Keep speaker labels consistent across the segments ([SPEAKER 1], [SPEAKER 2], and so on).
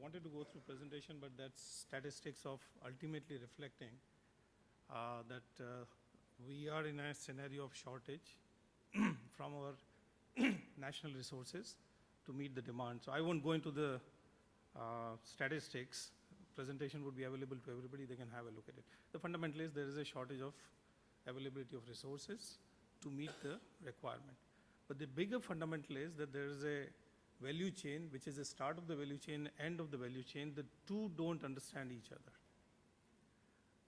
[SPEAKER 1] wanted to go through presentation, but that's statistics of ultimately reflecting that we are in a scenario of shortage from our national resources to meet the demand. So I won't go into the statistics. Presentation would be available to everybody. They can have a look at it. The fundamental is there is a shortage of availability of resources to meet the requirement. But the bigger fundamental is that there is a value chain, which is the start of the value chain, end of the value chain. The two don't understand each other.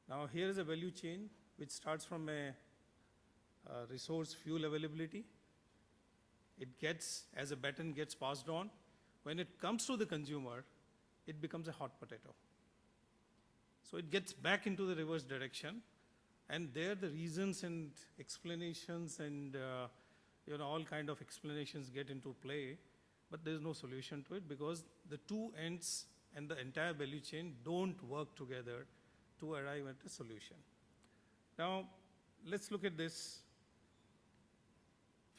[SPEAKER 1] Now here is a value chain which starts from a resource fuel availability. It gets, as a baton gets passed on. When it comes to the consumer, it becomes a hot potato. So it gets back into the reverse direction, and there the reasons and explanations and all kind of explanations get into play, but there is no solution to it because the two ends and the entire value chain don't work together to arrive at a solution. Now, let's look at this.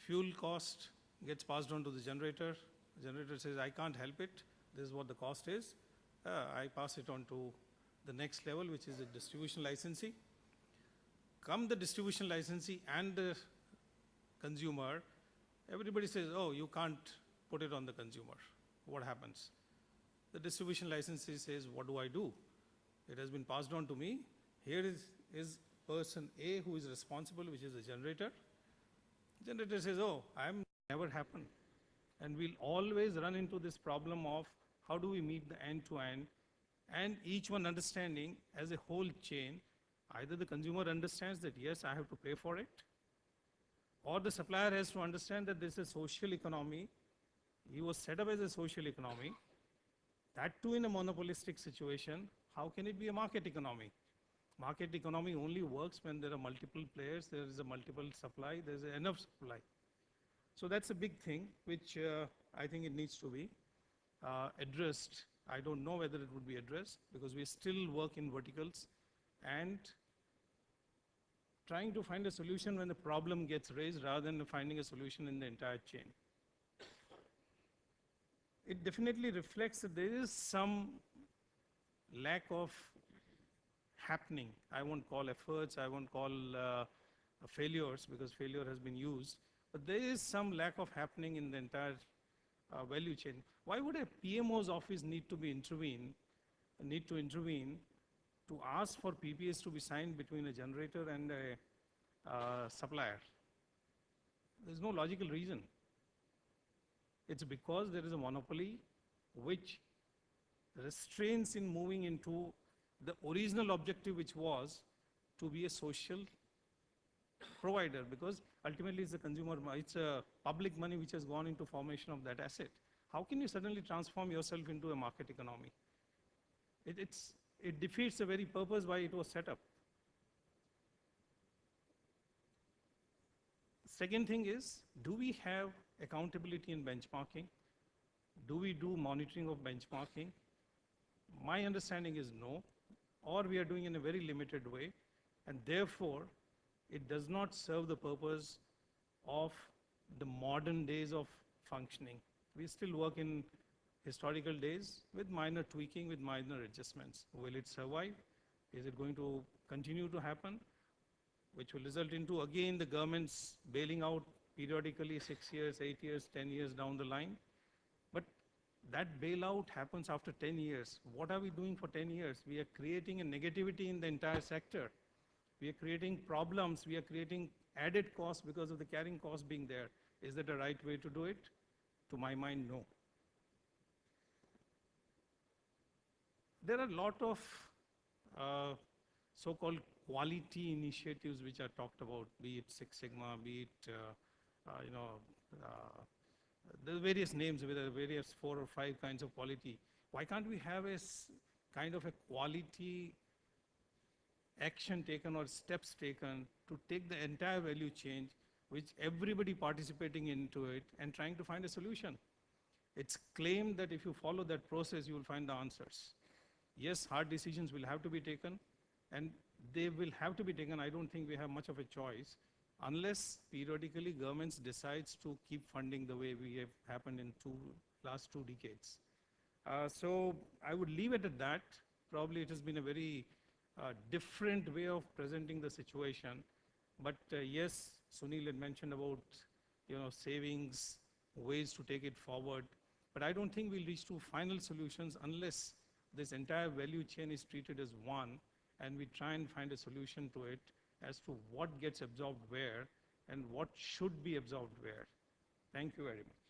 [SPEAKER 1] Fuel cost gets passed on to the generator. The generator says, I can't help it. This is what the cost is. I pass it on to the next level, which is the distribution licensee. Come the distribution licensee and the consumer, everybody says, oh, you can't put it on the consumer. What happens? The distribution licensee says, what do I do? It has been passed on to me. Here is person A who is responsible, which is the generator. Generator says, oh, I'm never happen. And we'll always run into this problem of how do we meet the end-to-end, and each one understanding as a whole chain. Either the consumer understands that, yes, I have to pay for it, or the supplier has to understand that this is a social economy. He was set up as a social economy. That too in a monopolistic situation, how can it be a market economy? Market economy only works when there are multiple players, there is a multiple supply, there is enough supply. So that's a big thing, which I think it needs to be addressed. I don't know whether it would be addressed because we still work in verticals and trying to find a solution when the problem gets raised rather than finding a solution in the entire chain. It definitely reflects that there is some lack of happening. I won't call efforts, I won't call failures because failure has been used, but there is some lack of happening in the entire value chain. Why would a PMO's office need to intervene to ask for PPAs to be signed between a generator and a supplier? There's no logical reason. It's because there is a monopoly which restrains in moving into the original objective, which was to be a social provider, because ultimately it's a consumer, it's a public money which has gone into formation of that asset. How can you suddenly transform yourself into a market economy? It defeats the very purpose why it was set up. Second thing is, do we have accountability in benchmarking? Do we do monitoring of benchmarking? My understanding is no, or we are doing in a very limited way, and therefore it does not serve the purpose of the modern days of functioning. We still work in historical days with minor tweaking, with minor adjustments. Will it survive? Is it going to continue to happen? Which will result into, again, the government's bailing out periodically 6 years, 8 years, 10 years down the line. But that bailout happens after 10 years. What are we doing for 10 years? We are creating a negativity in the entire sector. We are creating problems. We are creating added costs because of the carrying cost being there. Is that the right way to do it? To my mind, no. There are a lot of so-called quality initiatives which are talked about, be it Six Sigma, be it, there are various names with various 4 or 5 kinds of quality. Why can't we have a kind of a quality action taken or steps taken to take the entire value chain, which everybody participating into it and trying to find a solution? It's claimed that if you follow that process, you will find the answers. Yes, hard decisions will have to be taken, and they will have to be taken. I don't think we have much of a choice unless periodically governments decides to keep funding the way we have happened in last 2 decades. So I would leave it at that. Probably it has been a very different way of presenting the situation. But yes, Sunil had mentioned about savings, ways to take it forward. But I don't think we'll reach to final solutions unless this entire value chain is treated as one, and we try and find a solution to it as to what gets absorbed where and what should be absorbed where. Thank you very much.